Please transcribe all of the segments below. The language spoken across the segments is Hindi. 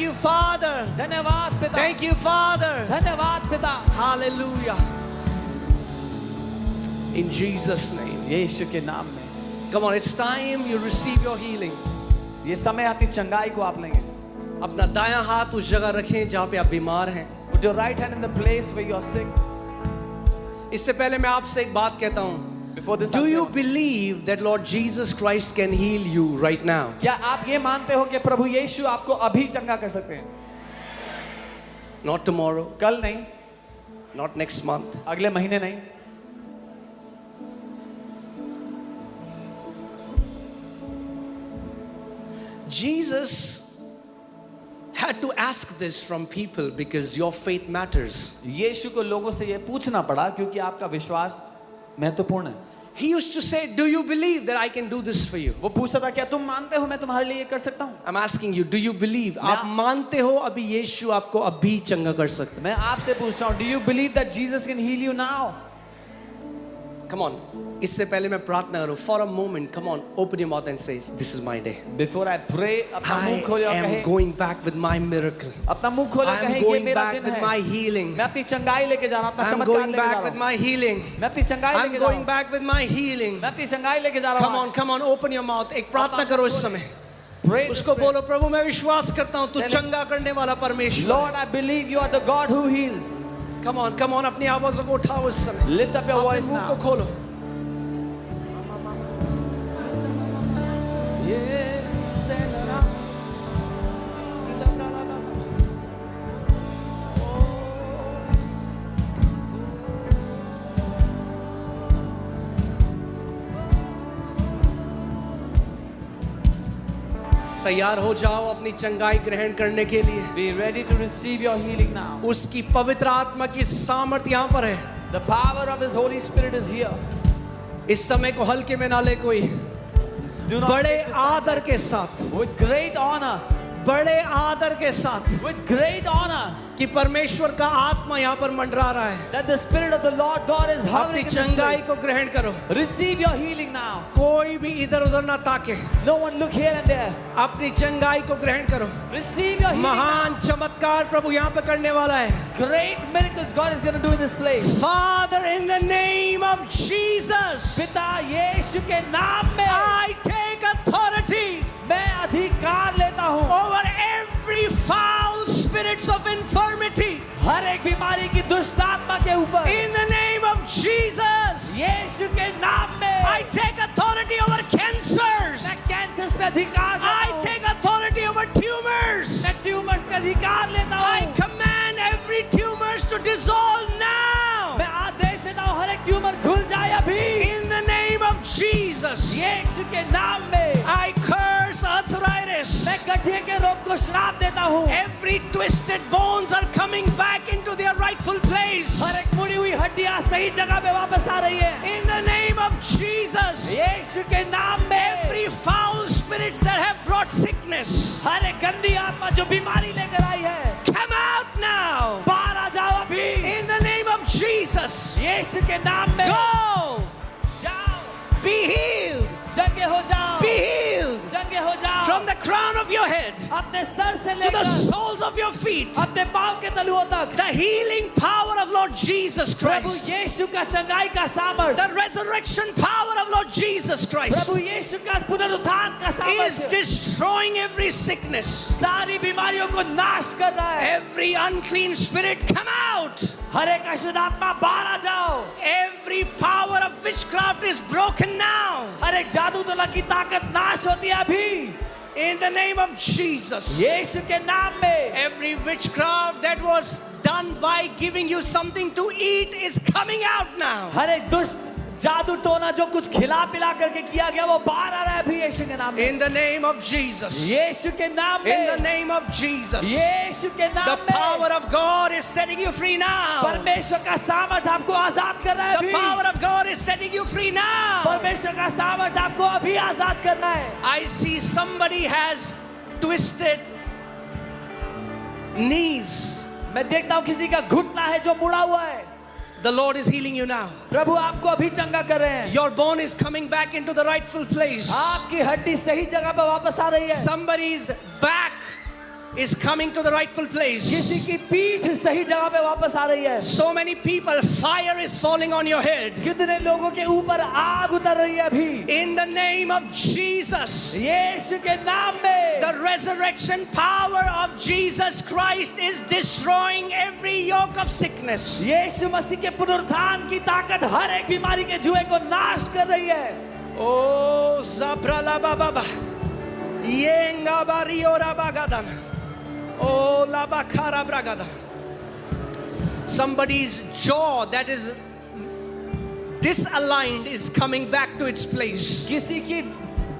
you, Father. धन्यवाद पिता, Thank you, Father. धन्यवाद पिता। Hallelujah. In Jesus' name. यीशु के नाम में। Come on, it's time you receive your healing. ये समय आपकी चंगाई को आप लेंगे। अपना दायां हाथ उस जगह रखें जहां पे आप बीमार हैं। Put your right hand in the place where you are sick. इससे पहले मैं आपसे एक बात कहता हूं। Before this, Do you believe that Lord Jesus Christ can heal you right now? क्या आप ये मानते हो कि प्रभु यीशु आपको अभी चंगा कर सकते हैं? Not tomorrow, कल नहीं, not next month. अगले महीने नहीं। Jesus had to ask this from people because your faith matters. यीशु को लोगों से ये पूछना पड़ा क्योंकि आपका विश्वास महत्वपूर्ण है। He used to say, do you believe that I can do this for you? वो पूछता था क्या तुम मानते हो मैं तुम्हारे लिए ये कर सकता हूँ? I'm asking you, do you believe? आप मानते हो अभी यीशु आपको अभी चंगा कर सकता है? मैं आपसे पूछता हूँ, do you believe that Jesus can heal you now? Come on. इससे पहले मैं प्रार्थना करूं, for a moment, come on, open your mouth and say, this is my day. Before I pray, अपना मुंह खोले और I कहे, am going back with my miracle. अपना मुंह खोले I कहे am ये going मेरा back दिन with है। my healing. मैं अपनी चंगाई लेके जा रहा हूँ, अपना I'm चमत्कार going लेके जा back रहा with हूँ। my healing. मैं अपनी चंगाई I'm लेके जा रहा going हूँ। back with my healing. मैं अपनी चंगाई लेके जा रहा हूँ। Come on, open your mouth. एक प्रार्थना करो इस समय। Pray this उसको prayer. बोलो, प्रभु मैं विश्वास करता हूँ तू चंगा करने वाला परमेश्वर। Lord, I believe you are the God who heals. Come on, अपनी आवाज़ों को उठाओ इस समय। Lift up your voice अपने मुंह को now. खोलो। तैयार हो जाओ अपनी चंगाई ग्रहण करने के लिए। Be ready to receive your healing now. उसकी पवित्र आत्मा की सामर्थ यहाँ पर है। The power of His Holy Spirit is here. इस समय को हल्के में ना ले कोई। Do not बड़े take this time. आदर के साथ, With great honor, बड़े आदर के साथ with great honor, कि परमेश्वर का आत्मा यहाँ पर मंडरा रहा है। that the Spirit of the Lord God is अपनी hovering in this चंगाई place. को ग्रहण करो। Receive your healing now. कोई भी इधर उधर ना ताके। No one look here and there. अपनी चंगाई को ग्रहण करो। Receive your healing महान now. चमत्कार प्रभु यहाँ पे करने वाला है। Great miracles God is going to do in this place. Father, in the name of Jesus, पिता यीशु के नाम में I take authority मैं अधिकार लेता हूँ over every foul spirits of infirmity. हर एक बीमारी की दुष्ट आत्मा के ऊपर In the name of Jesus, यीशु के नाम में I take authority over cancers. मैं कैंसर पे अधिकार लेता I हूँ take authority over tumors. मैं ट्यूमर्स पे अधिकार लेता I हूँ command every tumors to dissolve now. मैं आदेश देता हूँ हर एक ट्यूमर खुल जाए अभी In the name of Jesus, यीशु के नाम में I curse arthritis. मैं गठिया के रोग को श्राप देता हूँ Every twisted bones are coming back into their rightful place. हर एक मुड़ी हुई हड्डियाँ सही जगह पे वापस आ रही है In the name of Jesus, यीशु के नाम में every foul spirits that have brought sickness, हर एक गंदी आत्मा जो बीमारी लेकर आई है come out now. बाहर आ जाओ अभी In the name of Jesus, यीशु के नाम में go. जाओ Be healed. चंगे हो जाओ Be healed. चंगे हो जाओ From the crown of your head अपने सर से to the लेकर soles of your feet. अपने पांव के तलुओं तक The healing power of Lord Jesus Prabhu Christ. यीशु का चंगाई का सामर्थ The resurrection power of Lord Jesus Christ प्रभु यीशु का पुनरुत्थान का is सामर्थ destroying every sickness. सारी बीमारियों को नाश कर रहा है Every unclean spirit, come out. हर एक अशुद्ध आत्मा बाहर आ जाओ Every power of witchcraft is broken now. हर एक जादू टोना की ताकत नाश होती है अभी In the name of Jesus. यीशु के नाम में Every witchcraft that was done by giving you something to eat is coming out now. हर एक दुष्ट जादू टोना जो कुछ खिला पिला करके किया गया वो बाहर आ रहा है अभी यीशु के नाम में In the name of Jesus. यीशु के नाम In the में name of Jesus. यीशु के The नाम power में of God is setting you free now. परमेश्वर का सामर्थ आपको आजाद कर रहा है The अभी power of God is setting you free now. परमेश्वर का सामर्थ आपको अभी आजाद करना है I see somebody has twisted knees. मैं देखता हूँ किसी का घुटना है जो मुड़ा हुआ है The Lord is healing you now. प्रभु आपको अभी चंगा कर रहे हैं Your bone is coming back into the rightful place. आपकी हड्डी सही जगह पे वापस आ रही है Somebody's back is coming to the rightful place. किसी की पीठ सही जगह पे वापस आ रही है। So many people, fire is falling on your head. कितने लोगों के ऊपर आग उतर रही है अभी। In the name of Jesus, यीशु के नाम में the resurrection power of Jesus Christ is destroying every yoke of sickness. यीशु मसीह के पुनरुत्थान की ताकत हर एक बीमारी के जुए को नाश कर रही है। Oh, Zabrala Baba, Yenga Bariora Bagadana, oh, Labakara Bragada. Somebody's jaw that is disaligned is coming back to its place. किसी की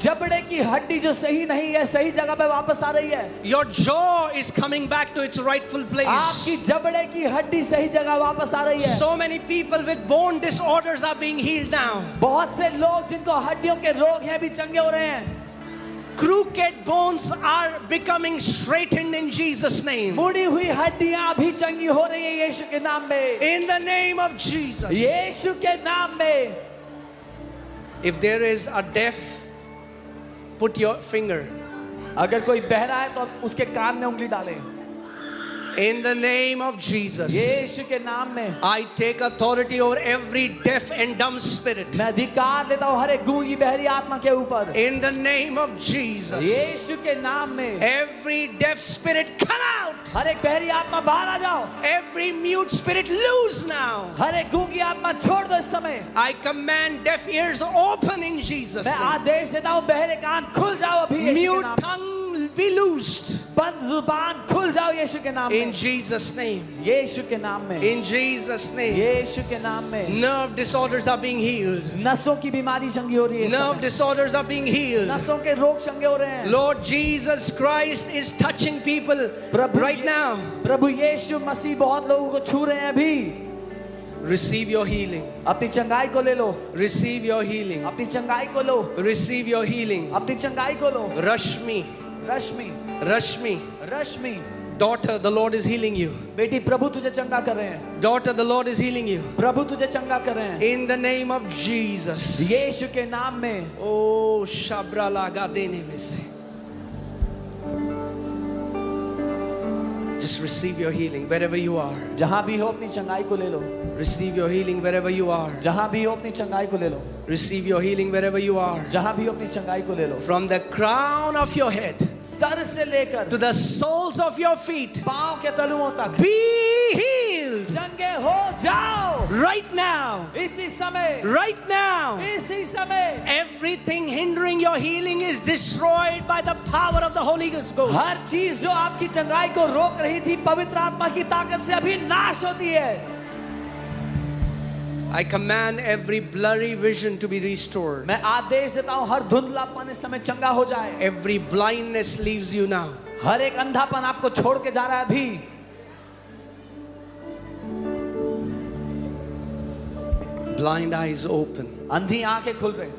जबड़े की हड्डी जो सही नहीं है सही जगह पे वापस आ रही है। Your jaw is coming back to its rightful place. आपकी जबड़े की हड्डी सही जगह वापस आ रही है। So many people with bone disorders are being healed now. बहुत से लोग जिनको हड्डियों के रोग हैं भी चंगे हो रहे हैं। Crooked bones are becoming straightened in Jesus' name. मुड़ी हुई हड्डियां भी चंगी हो रही है यीशु के नाम में। In the name of Jesus. यीशु के नाम में। If there is a deaf, put your finger. अगर कोई बहरा है तो उसके कान में उंगली डालें। In the name of Jesus, यीशु के नाम में I take authority over every deaf and dumb spirit. मैं अधिकार लेता हूँ हर एक गूंगी बहरी आत्मा के ऊपर। In the name of Jesus, यीशु के नाम में every deaf spirit come out. हर एक बहरी आत्मा बाहर आ जाओ। Every mute spirit loose now. हर एक गूंगी आत्मा छोड़ दो इस समय। I command deaf ears open in Jesus' मैं name. आदेश देता हूँ बहरे कान खुल जाओ अभी यीशु के Mute नाम में। tongue be loosed. बंद जुबान खुल जाओ यीशु के नाम In में। Jesus' name. यीशु के नाम में। In Jesus' name. यीशु के नाम में। Nerve disorders are being healed. नसों की बीमारी चंगी हो रही है इस Nerve समय। disorders are being healed. नसों के रोग चंगे हो रहे हैं। Lord Jesus Christ is touching people right now. प्रभु यीशु मसीह बहुत लोगों को छू रहे हैं अभी। Receive your healing. अपनी चंगाई को ले लो। Receive your healing. अपनी चंगाई को लो। Receive your healing. अपनी चंगाई को लो। Rashmi, Rashmi Rashmi, Rashmi daughter, the Lord is healing you. बेटी प्रभु तुझे चंगा कर रहे हैं। Daughter, the Lord is healing you. प्रभु तुझे चंगा कर रहे हैं। In the name of Jesus. यीशु के नाम में। Oh, Shabra laga dene में से. Just receive your healing wherever you are. जहां भी हो अपनी चंगाई को ले लो। Receive your healing wherever you are. जहां भी हो अपनी चंगाई को ले लो। Receive your healing wherever you are. जहां भी हो अपनी चंगाई को ले लो। From the crown of your head sir से लेकर to the soles of your feet. पांव के तलुओं तक Be healed चंगे हो जाओ right now. इसी समय। Right now. इसी समय Everything hindering your healing is destroyed by the power of the Holy Ghost. हर चीज जो आपकी चंगाई को रोक रही थी पवित्र आत्मा की ताकत से अभी नाश होती है। I command every blurry vision to be restored. मैं आदेश देता हूँ हर धुंधलापन इस समय चंगा हो जाए। Every blindness leaves you now. हर एक अंधापन आपको छोड़ के जा रहा है अभी। Blind eyes open. अंधी आंखें खुल रही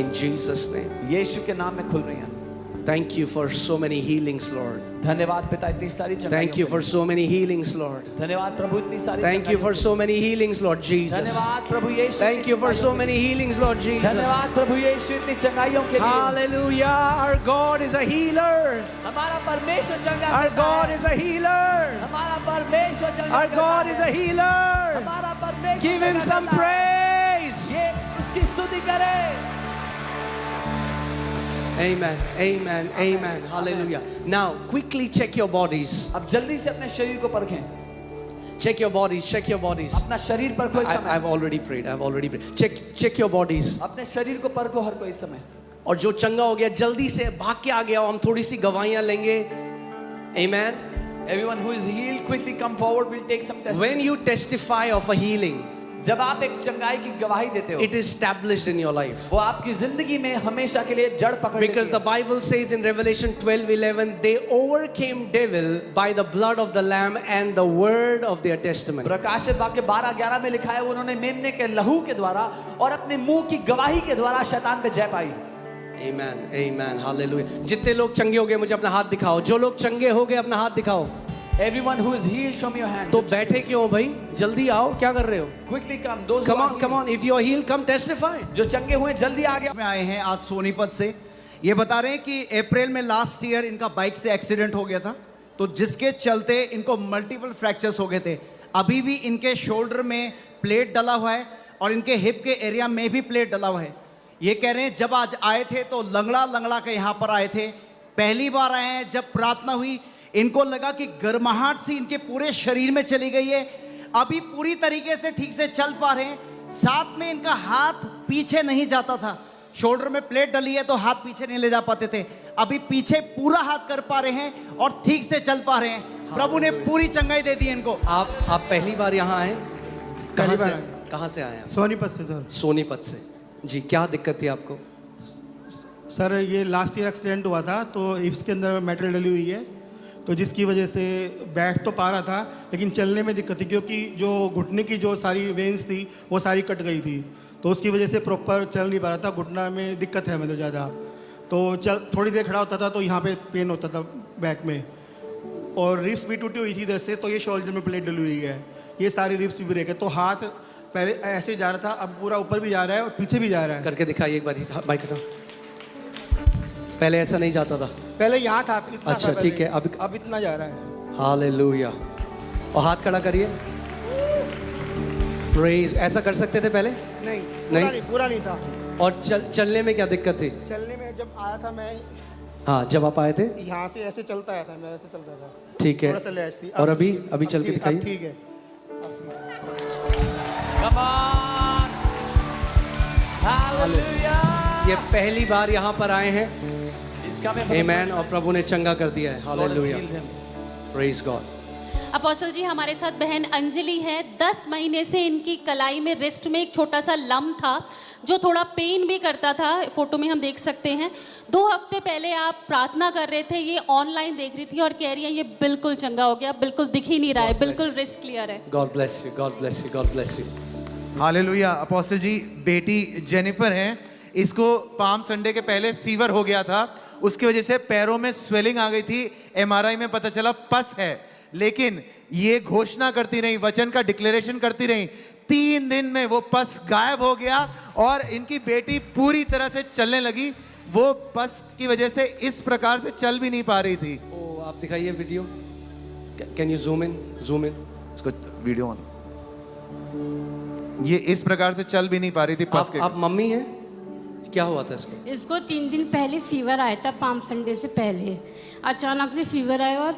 In Jesus' name. यीशु के नाम में खुल रही हैं। Thank you for so many healings, Lord. धन्यवाद पिता इतनी सारी चंगाइयों Thank you for so many healings, Lord. धन्यवाद प्रभु इतनी सारी Thank you for चंगाइयों so many healings, Lord Jesus. धन्यवाद प्रभु यीशु Thank you for so many healings, Lord Jesus. धन्यवाद प्रभु यीशु इतनी चंगाइयों के लिए। Hallelujah. Our God is a healer. हमारा परमेश्वर चंगा Our करता God है। is a healer. हमारा परमेश्वर चंगा Our करता God है। is a healer. हमारा परमेश्वर Give him चंगा some करता है। praise. ये उसकी स्तुति करे। Amen. Amen. Amen. Hallelujah. Now, quickly check your bodies. अब जल्दी से अपने शरीर को परखें। Check your bodies. Check your bodies. अपना शरीर परखो इस समय। I've already prayed. I've already prayed. Check your bodies. अपने शरीर को परखो हर कोई इस समय। और जो चंगा हो गया जल्दी से भाग के आ गया हम थोड़ी सी गवाहियां लेंगे. Amen. Everyone who is healed quickly come forward. We'll take some testimonies. When you testify of a healing, जब आप एक चंगाई की गवाही देते हो it is established in your life. वो आपकी जिंदगी में हमेशा के लिए जड़ पकड़ Because लेती the है। Bible says in Revelation 12:11, they overcame devil by the blood of the Lamb and the word of their testimony. प्रकाशित वाक्य 12:11 में लिखा है उन्होंने मेमने के लहू के द्वारा और अपने मुंह की गवाही के द्वारा शैतान पे जय पाई। Amen. Amen. Hallelujah. जितने लोग चंगे हो गए मुझे अपना हाथ दिखाओ. जो लोग चंगे हो गए अपना हाथ दिखाओ. Everyone who is healed, show me your hand. तो बैठे क्यों हो भाई? जल्दी आओ. क्या कर रहे हो? Quickly come. Those who Come are on, come healed. on. If you are healed, come testify. जो चंगे हुए जल्दी आगे। में आए हैं आज सोनीपत से। ये बता रहे हैं कि अप्रैल में लास्ट ईयर इनका बाइक से एक्सीडेंट हो गया था, तो जिसके चलते इनको मल्टीपल फ्रैक्चर्स हो गए थे। अभी भी इनके शोल्डर में प्लेट डला हुआ है और इनके हिप के एरिया में भी प्लेट डला हुआ है। ये कह रहे हैं जब आज आए थे तो लंगड़ा लंगड़ा के यहाँ पर आए थे, पहली बार आए हैं। जब प्रार्थना हुई इनको लगा कि गर्माहट सी इनके पूरे शरीर में चली गई है। अभी पूरी तरीके से ठीक से चल पा रहे हैं। साथ में इनका हाथ पीछे नहीं जाता था, शोल्डर में प्लेट डली है तो हाथ पीछे नहीं ले जा पाते थे। अभी पीछे पूरा हाथ कर पा रहे हैं और ठीक से चल पा रहे हैं। प्रभु ने पूरी चंगाई दे दी इनको। आप पहली बार यहाँ आए? कहाँ से आए आप? सोनीपत से सर। सोनीपत से। जी, क्या दिक्कत थी आपको? सर ये लास्ट ईयर एक्सीडेंट हुआ था तो हिप्स के अंदर मेटल डली हुई है, तो जिसकी वजह से बैठ तो पा रहा था लेकिन चलने में दिक्कत थी, क्योंकि जो घुटने की जो सारी वेन्स थी वो सारी कट गई थी, तो उसकी वजह से प्रॉपर चल नहीं पा रहा था। घुटना में दिक्कत है मतलब ज़्यादा, तो चल थोड़ी देर खड़ा होता था तो यहाँ पे पेन होता था बैक में, और रिब्स भी टूटी हुई थी इधर से, तो ये शोल्डर में प्लेट डली हुई है, ये सारी रिब्स भी ब्रेक है। तो हाथ पहले ऐसे जा रहा था, अब पूरा ऊपर भी जा रहा है और पीछे भी जा रहा है। करके दिखाइए एक बार, बाइक हटाओ। पहले ऐसा नहीं जाता था? पहले यहाँ था, इतना अच्छा, था ठीक है। पहले। अब इतना जा रहा है। हालेलुया। और हाथ खड़ा करिए। प्रेज। ऐसा कर सकते थे पहले? नहीं, पूरा नहीं था। और चलने में क्या दिक्कत थी? चलने में जब आया था मैं, हाँ, जब आप आए थे यहाँ से ऐसे चलता आया था, मैं ऐसे चल रहा था। ठीक है। थोड़ा सा लैस थी। और अभी चल के दिखाइए। ठीक है। Come on! Hallelujah! ये पहली बार यहाँ पर आए हैं। इसका में आमेन। और प्रभु ने चंगा कर दिया है। हालेलुया। Praise God. अपोस्टल जी, हमारे साथ बहन अंजलि है। 10 महीने से इनकी कलाई में, रिस्ट में एक छोटा सा लम था जो थोड़ा पेन भी करता था, फोटो में हम देख सकते हैं। 2 हफ्ते पहले आप प्रार्थना कर रहे थे, ये ऑनलाइन देख रही थी और कह रही है ये बिल्कुल चंगा हो गया, बिल्कुल दिख ही नहीं रहा है, बिल्कुल रिस्ट क्लियर है। God bless you, God bless you, God bless you. Hallelujah. Apostle ji, बेटी जेनिफर हैं, इसको पाम संडे के पहले फीवर हो गया था, उसकी वजह से पैरों में स्वेलिंग आ गई थी। एमआरआई में पता चला पस है, लेकिन ये घोषणा करती रही, वचन का डिक्लेरेशन करती रही। 3 दिन में वो पस गायब हो गया और इनकी बेटी पूरी तरह से चलने लगी। वो पस की वजह से इस प्रकार से चल भी नहीं पा रही थी। ओ, आप दिखाइए video. Can you zoom in? Zoom in. इसको वीडियो ऑन। ये इस प्रकार से चल भी नहीं पा रही थी पस के। आप मम्मी हैं? क्या हुआ था इसको? इसको 3 दिन पहले फीवर आया था, पाम संडे से पहले अचानक से फीवर आया और